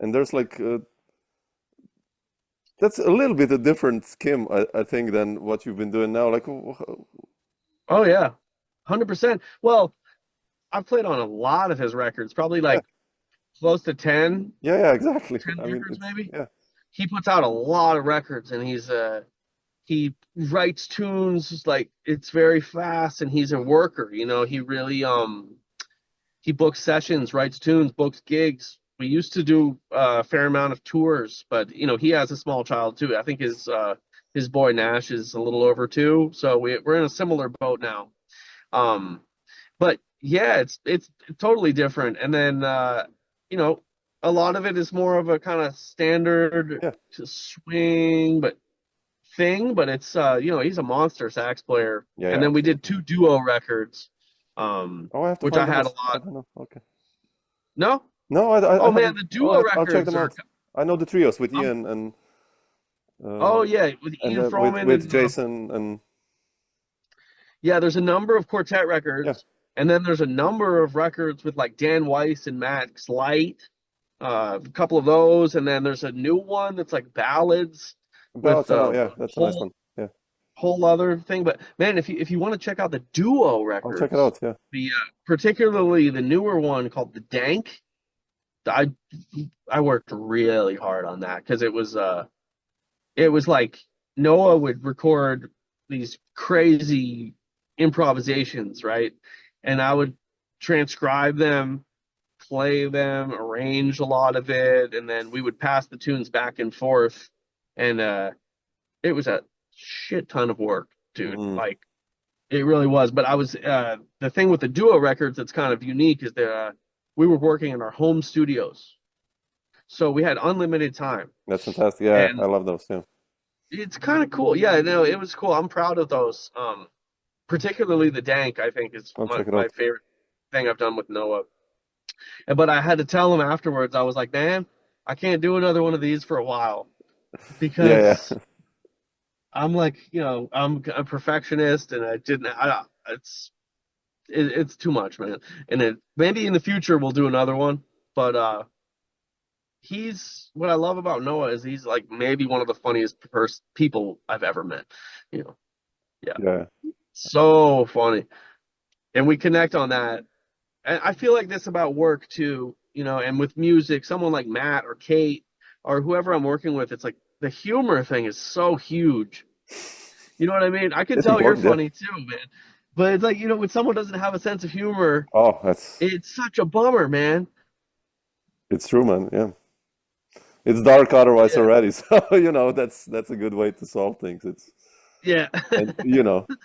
Speaker 3: And there's like that's a little bit a different skim, I think, than what you've been doing now. Like,
Speaker 2: Oh yeah, 100%. Well, I've played on a lot of his records, probably
Speaker 3: yeah,
Speaker 2: like close to 10,
Speaker 3: yeah, yeah, exactly.
Speaker 2: 10
Speaker 3: I mean,
Speaker 2: records
Speaker 3: it's
Speaker 2: maybe.
Speaker 3: yeah,
Speaker 2: He puts out a lot of records, and he writes tunes like it's very fast, and he's a worker. He really he books sessions, writes tunes, books gigs. We used to do a fair amount of tours, but he has a small child too. I think his boy Nash is a little over 2, so we're in a similar boat now. Um, but yeah, it's totally different. And then you know, a lot of it is more of a kind of standard
Speaker 3: yeah,
Speaker 2: swing, but it's he's a monster sax player.
Speaker 3: yeah,
Speaker 2: And
Speaker 3: yeah,
Speaker 2: then we did
Speaker 3: absolutely.
Speaker 2: 2 duo records,
Speaker 3: Oh, I have to
Speaker 2: which
Speaker 3: find
Speaker 2: I
Speaker 3: them.
Speaker 2: had a
Speaker 3: I
Speaker 2: lot.
Speaker 3: don't know. Okay.
Speaker 2: No?
Speaker 3: No, I
Speaker 2: Oh man,
Speaker 3: haven't.
Speaker 2: the
Speaker 3: Oh,
Speaker 2: duo
Speaker 3: I'll check
Speaker 2: records
Speaker 3: them
Speaker 2: are.
Speaker 3: out. I know the trios with
Speaker 2: Um,
Speaker 3: Ian
Speaker 2: oh
Speaker 3: uh,
Speaker 2: yeah, with
Speaker 3: and
Speaker 2: Ian Froman
Speaker 3: with
Speaker 2: and
Speaker 3: Jason and
Speaker 2: yeah, there's a number of quartet
Speaker 3: yeah.
Speaker 2: records, and then there's a number of records with like Dan Weiss and Max Light, a couple of those, and then there's a new one that's like ballads with
Speaker 3: Ballots, I know. Yeah, that's a nice
Speaker 2: whole
Speaker 3: one. Yeah,
Speaker 2: whole other thing. But man, if you want to check out the duo
Speaker 3: I'll check it
Speaker 2: records,
Speaker 3: out. Yeah.
Speaker 2: the particularly the newer one called the Dank, I I worked really hard on that because it was like Noah would record these crazy improvisations, right? And I would transcribe them, play them, arrange a lot of it, and then we would pass the tunes back and forth. And it was a shit ton of work, dude.
Speaker 3: Mm,
Speaker 2: Like it really was. But the thing with the duo records that's kind of unique is that we were working in our home studios. So we had unlimited time.
Speaker 3: that's fantastic. Yeah, I
Speaker 2: And
Speaker 3: love those. Yeah,
Speaker 2: it's kind of cool. Yeah, no, it was cool. I'm proud of those. Particularly the Dank, I think is
Speaker 3: I'll check it
Speaker 2: my
Speaker 3: out.
Speaker 2: favorite thing I've done with Noah. But I had to tell him afterwards, I was like, man, I can't do another one of these for a while
Speaker 3: Yeah,
Speaker 2: because I'm like, I'm a perfectionist and it's too much, man. And maybe in the future we'll do another one, but what I love about Noah is he's like maybe one of the funniest people I've ever met. You know, yeah,
Speaker 3: yeah,
Speaker 2: so funny, and we connect on that. And I feel like this about work too, and with music, someone like Matt or Kate or whoever I'm working with, it's like the humor thing is so huge. You know what I mean? I can
Speaker 3: it's
Speaker 2: tell you're
Speaker 3: important. Yeah.
Speaker 2: funny too, man. But it's like, when someone doesn't have a sense of humor,
Speaker 3: Oh, that's
Speaker 2: it's such a bummer, man.
Speaker 3: it's true, man. Yeah, it's dark otherwise
Speaker 2: Yeah.
Speaker 3: already. So that's a good way to solve things. It's
Speaker 2: Yeah.
Speaker 3: and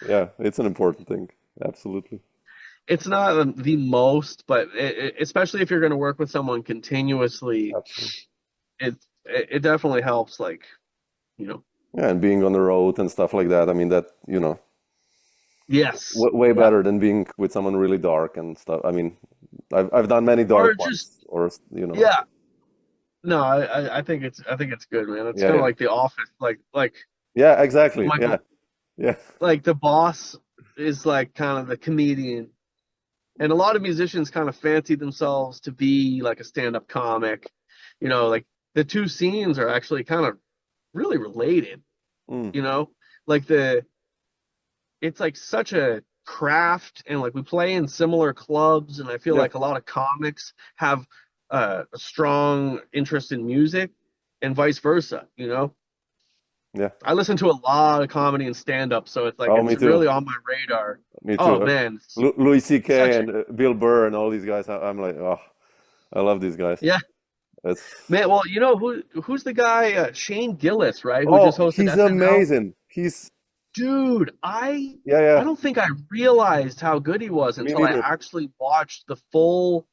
Speaker 3: yeah, it's an important thing. Absolutely.
Speaker 2: It's not the most, but especially if you're going to work with someone continuously,
Speaker 3: Absolutely.
Speaker 2: it definitely helps. Like, you know,
Speaker 3: Yeah, and being on the road and stuff like that. I mean, that,
Speaker 2: Yes.
Speaker 3: way
Speaker 2: Yeah.
Speaker 3: better than being with someone really dark and stuff. I mean, I've done many
Speaker 2: Or
Speaker 3: dark
Speaker 2: just
Speaker 3: ones, or you know,
Speaker 2: yeah. No, I think it's good, man. It's
Speaker 3: yeah,
Speaker 2: kind of
Speaker 3: yeah,
Speaker 2: like The Office, like
Speaker 3: yeah, exactly,
Speaker 2: Michael,
Speaker 3: yeah, yeah,
Speaker 2: like the boss is like kind of the comedian, and a lot of musicians kind of fancy themselves to be like a stand-up comic. Like the two scenes are actually kind of really related.
Speaker 3: mm,
Speaker 2: You know, like it's like such a craft, and like we play in similar clubs, and I feel
Speaker 3: yeah,
Speaker 2: like a lot of comics have a strong interest in music, and vice versa.
Speaker 3: yeah.
Speaker 2: I listen to a lot of comedy and stand up, so it's like
Speaker 3: Oh,
Speaker 2: it's
Speaker 3: me too,
Speaker 2: really on my radar.
Speaker 3: me
Speaker 2: Oh
Speaker 3: too.
Speaker 2: man, it's
Speaker 3: Louis C.K.
Speaker 2: such a
Speaker 3: and Bill Burr and all these guys. I'm like, oh, I love these guys.
Speaker 2: yeah,
Speaker 3: It's
Speaker 2: man. Well, who's the guy, Shane Gillis, right? Who just
Speaker 3: oh,
Speaker 2: hosted
Speaker 3: he's
Speaker 2: SNL.
Speaker 3: amazing. He's
Speaker 2: Dude, I
Speaker 3: yeah,
Speaker 2: I
Speaker 3: yeah.
Speaker 2: don't think I realized how good he was
Speaker 3: Me
Speaker 2: until I
Speaker 3: neither.
Speaker 2: actually watched the full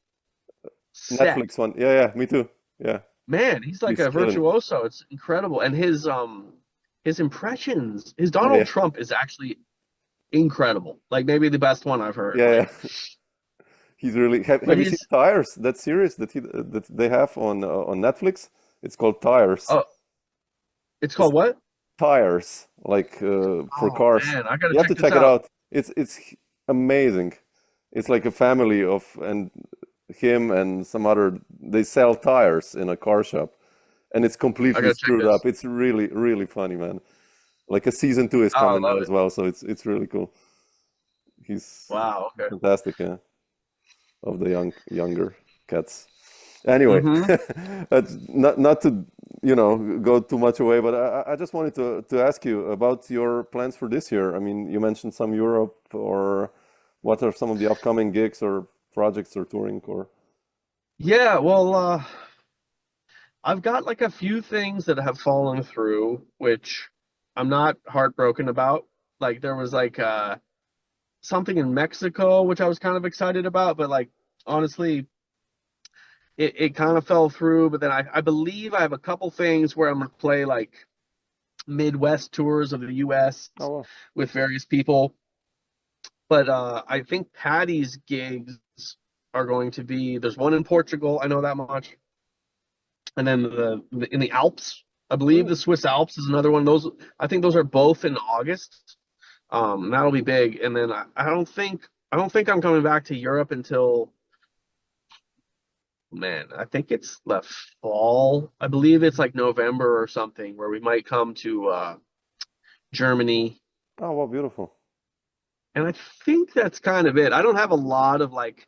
Speaker 2: set.
Speaker 3: Netflix one. Yeah, yeah. Me too. Yeah,
Speaker 2: Man, he's like
Speaker 3: he's
Speaker 2: a
Speaker 3: killing it.
Speaker 2: virtuoso. It's incredible. And his impressions, his
Speaker 3: Yeah, yeah,
Speaker 2: Donald Trump is actually incredible. Like maybe the best one I've heard.
Speaker 3: yeah,
Speaker 2: Like,
Speaker 3: yeah. He's really.
Speaker 2: but
Speaker 3: Have you seen
Speaker 2: he's
Speaker 3: Tires? That series that they have on Netflix. It's called Tires.
Speaker 2: oh, it's
Speaker 3: It's
Speaker 2: called what?
Speaker 3: tires, like for
Speaker 2: Oh
Speaker 3: cars.
Speaker 2: man, I gotta
Speaker 3: You have to
Speaker 2: check this
Speaker 3: check it
Speaker 2: out.
Speaker 3: out. It's amazing. It's like a family of and him and some other. They sell tires in a car shop, and it's
Speaker 2: I
Speaker 3: completely
Speaker 2: gotta check
Speaker 3: screwed up.
Speaker 2: this.
Speaker 3: It's really really funny, man. Like a season 2 is
Speaker 2: Oh, I
Speaker 3: coming
Speaker 2: love
Speaker 3: now
Speaker 2: it.
Speaker 3: as well, so it's really cool. He's
Speaker 2: Wow. Okay.
Speaker 3: fantastic, yeah, of the younger cats. Anyway,
Speaker 2: Mm-hmm.
Speaker 3: not to go too much away, but I just wanted to ask you about your plans for this year. I mean, you mentioned some Europe, or what are some of the upcoming gigs or projects or touring or
Speaker 2: Yeah. Well, I've got like a few things that have fallen through, which I'm not heartbroken about. Like there was like something in Mexico, which I was kind of excited about, but like honestly, it kind of fell through. But then I believe I have a couple things where I'm gonna play like Midwest tours of the US
Speaker 3: oh well.
Speaker 2: with various people. But I think Patty's gigs are going to be there's one in Portugal, I know that much. And then in the Alps, I believe
Speaker 3: Mm.
Speaker 2: the Swiss Alps is another one. Those I think those are both in August. That'll be big. And then I don't think I'm coming back to Europe until man, I think it's the fall. I believe it's like November or something where we might come to Germany.
Speaker 3: Oh well, beautiful.
Speaker 2: And I think that's kind of it. I don't have a lot of like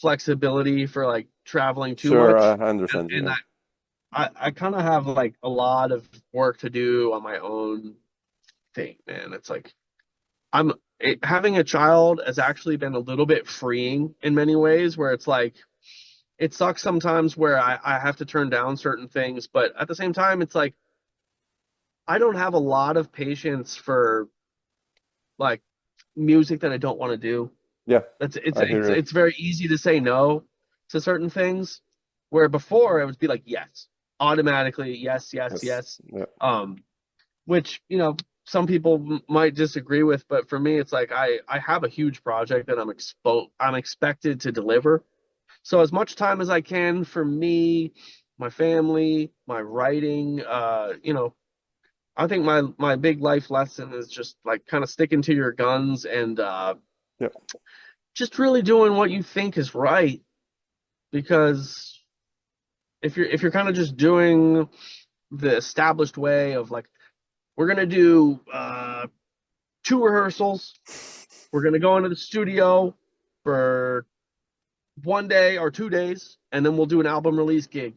Speaker 2: flexibility for like traveling too
Speaker 3: Sure,
Speaker 2: much.
Speaker 3: I
Speaker 2: And,
Speaker 3: understand you.
Speaker 2: and
Speaker 3: Yeah.
Speaker 2: I kind of have like a lot of work to do on my own thing, man. It's like having a child has actually been a little bit freeing in many ways, where it's like it sucks sometimes where I have to turn down certain things, but at the same time, it's like I don't have a lot of patience for like music that I don't want to do.
Speaker 3: Yeah,
Speaker 2: That's it's
Speaker 3: I hear
Speaker 2: it's
Speaker 3: you.
Speaker 2: it's very easy to say no to certain things, where before it would be like yes, automatically yes, yes,
Speaker 3: Yes.
Speaker 2: yes.
Speaker 3: Yeah.
Speaker 2: Um, which some people might disagree with, but for me it's like I have a huge project that I'm expected to deliver. So as much time as I can for me, my family, my writing, I think my big life lesson is just like kind of sticking to your guns and
Speaker 3: Yeah.
Speaker 2: just really doing what you think is right. Because if you're kind of just doing the established way of like we're gonna do two rehearsals, we're gonna go into the studio for 1 day or 2 days, and then we'll do an album release gig.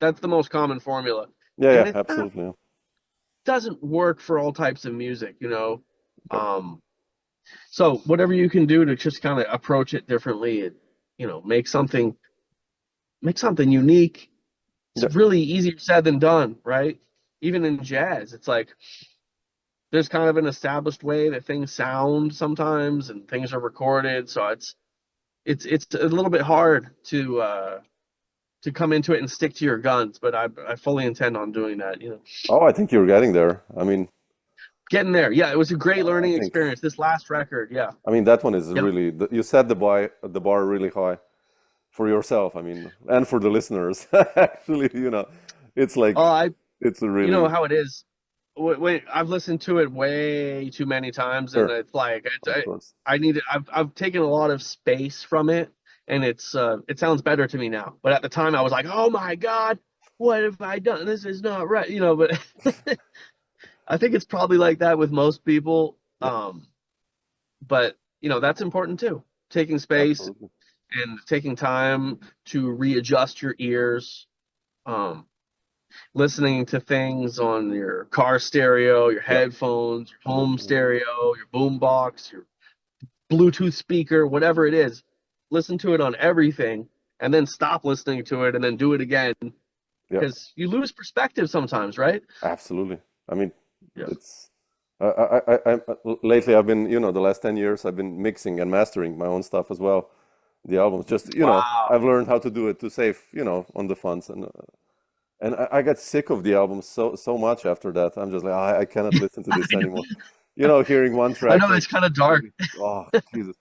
Speaker 2: That's the most common formula,
Speaker 3: Yeah,
Speaker 2: and
Speaker 3: yeah,
Speaker 2: it
Speaker 3: absolutely. Yeah.
Speaker 2: doesn't work for all types of music.
Speaker 3: Yeah.
Speaker 2: Um, so whatever you can do to just kind of approach it differently, and make something unique. It's
Speaker 3: Yeah.
Speaker 2: really easier said than done, right? Even in jazz, it's like there's kind of an established way that things sound sometimes and things are recorded, so it's a little bit hard to come into it and stick to your guns, but I fully intend on doing that.
Speaker 3: Oh, I think you're getting there. I mean,
Speaker 2: getting there. Yeah, it was a great
Speaker 3: I
Speaker 2: learning
Speaker 3: think,
Speaker 2: experience. This last record, yeah.
Speaker 3: I mean, that one is
Speaker 2: Yep.
Speaker 3: really, you set the bar really high for yourself, I mean, and for the listeners. Actually, it's
Speaker 2: Oh,
Speaker 3: like, it's a
Speaker 2: you know
Speaker 3: really,
Speaker 2: how it is. Wait, I've listened to it way too many times, and
Speaker 3: sure,
Speaker 2: it's like
Speaker 3: of course.
Speaker 2: I need it. I've taken a lot of space from it, and it sounds better to me now. But at the time, I was like, oh my God, what have I done? This is not right, But I think it's probably like that with most people.
Speaker 3: Yeah,
Speaker 2: But that's important too. Taking space
Speaker 3: absolutely.
Speaker 2: and taking time to readjust your ears. Um, Listening to things on your car stereo, your
Speaker 3: Yeah.
Speaker 2: headphones, your home
Speaker 3: Mhm.
Speaker 2: stereo, your boombox, your Bluetooth speaker, whatever it is. Listen to it on everything and then stop listening to it and then do it again
Speaker 3: Yeah,
Speaker 2: because you lose perspective sometimes, right?
Speaker 3: absolutely. I mean,
Speaker 2: Yeah.
Speaker 3: it's, lately I've been, the last 10 years I've been mixing and mastering my own stuff as well. The albums, just,
Speaker 2: Wow.
Speaker 3: I've learned how to do it to save, on the funds. And I got sick of the album so much after that. I'm just like, I cannot listen to this
Speaker 2: I
Speaker 3: anymore.
Speaker 2: know,
Speaker 3: Hearing one
Speaker 2: I
Speaker 3: track
Speaker 2: know
Speaker 3: like
Speaker 2: it's kind of dark.
Speaker 3: really, oh Jesus.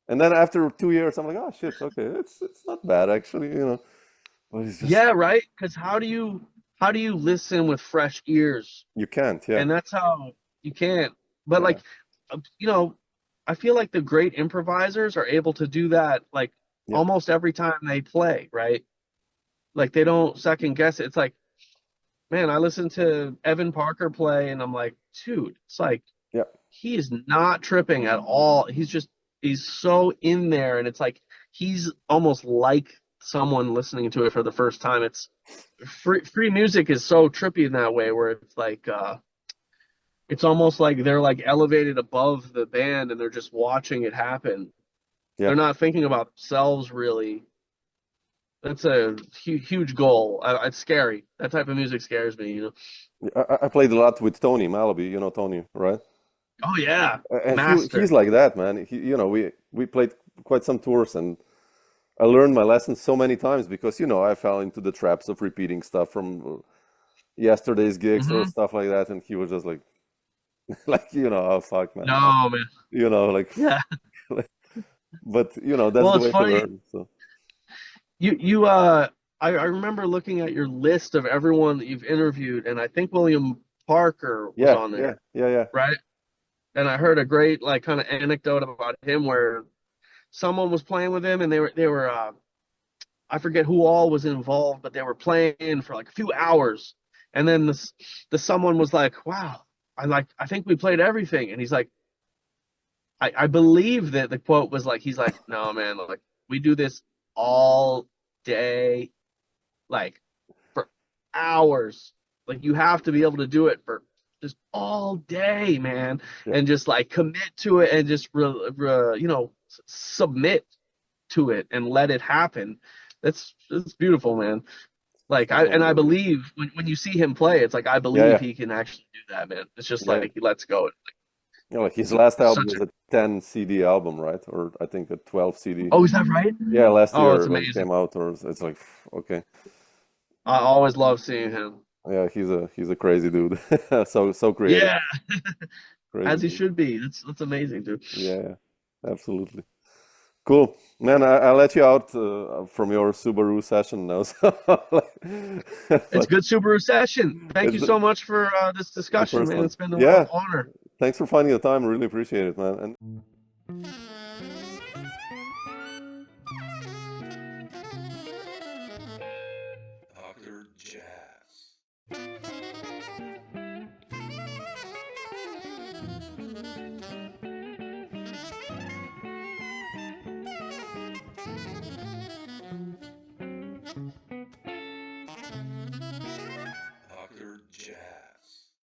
Speaker 3: And then after 2 years, I'm like, oh shit, okay, it's not bad actually, but it's just
Speaker 2: Yeah, right? Because how do you listen with fresh ears?
Speaker 3: you can't, yeah,
Speaker 2: And that's how you can't. But
Speaker 3: yeah,
Speaker 2: like, uh, you know, I feel like the great improvisers are able to do that like
Speaker 3: yeah,
Speaker 2: almost every time they play, right? Like they don't second guess it. It's like, man, I listen to Evan Parker play and I'm like, dude, it's like
Speaker 3: yeah,
Speaker 2: he is not tripping at all. He's so in there and it's like he's almost like someone listening to it for the first time. It's free music is so trippy in that way where it's like it's almost like they're like elevated above the band and they're just watching it happen.
Speaker 3: yeah.
Speaker 2: They're not thinking about themselves really. That's a huge goal. It's scary. That type of music scares me.
Speaker 3: I played a lot with Tony Malaby, Tony, right?
Speaker 2: Oh yeah,
Speaker 3: And he's
Speaker 2: master.
Speaker 3: like that, man. We played quite some tours, and I learned my lessons so many times because I fell into the traps of repeating stuff from yesterday's gigs or
Speaker 2: Hmm.
Speaker 3: stuff like that, and he was just like, like oh fuck, man,
Speaker 2: No man.
Speaker 3: like,
Speaker 2: Yeah.
Speaker 3: but that's
Speaker 2: Well,
Speaker 3: the
Speaker 2: it's
Speaker 3: way to
Speaker 2: funny.
Speaker 3: learn. So
Speaker 2: I remember looking at your list of everyone that you've interviewed, and I think William Parker was
Speaker 3: yeah,
Speaker 2: on
Speaker 3: yeah,
Speaker 2: there,
Speaker 3: yeah, yeah,
Speaker 2: right? And I heard a great like kind of anecdote about him where someone was playing with him and they were I forget who all was involved, but they were playing for like a few hours. And then the someone was like, wow, I think we played everything. And he's like, I believe that the quote was like, he's like, no, man, like we do this all day, like for hours. Like you have to be able to do it for just all day, man,
Speaker 3: yeah.
Speaker 2: and just like commit to it and just submit to it and let it happen. That's beautiful, man. Like
Speaker 3: It's one of
Speaker 2: I
Speaker 3: the
Speaker 2: believe when you see him play, it's like I
Speaker 3: yeah,
Speaker 2: believe
Speaker 3: yeah,
Speaker 2: he can actually do that, man. It's just
Speaker 3: yeah.
Speaker 2: like he lets go.
Speaker 3: Like his last
Speaker 2: It's
Speaker 3: album
Speaker 2: such a
Speaker 3: was a 10 CD album, right? Or I think a 12 CD.
Speaker 2: Oh, is that right?
Speaker 3: Yeah, last
Speaker 2: Oh, it's
Speaker 3: year when it
Speaker 2: amazing.
Speaker 3: came out, or it's like, okay.
Speaker 2: I always love seeing him.
Speaker 3: Yeah, he's a crazy dude. So creative,
Speaker 2: Yeah,
Speaker 3: crazy
Speaker 2: as he
Speaker 3: dude.
Speaker 2: should be. That's amazing, dude.
Speaker 3: Yeah, yeah, absolutely. Cool, man. I'll let you out from your Subaru session now. So,
Speaker 2: It's
Speaker 3: but
Speaker 2: good Subaru session. Thank
Speaker 3: it's
Speaker 2: you so much for this
Speaker 3: the
Speaker 2: discussion,
Speaker 3: first
Speaker 2: man.
Speaker 3: one.
Speaker 2: It's been an
Speaker 3: Yeah,
Speaker 2: honor.
Speaker 3: thanks for finding the time. Really appreciate it, man. And
Speaker 1: Dr. Jazz.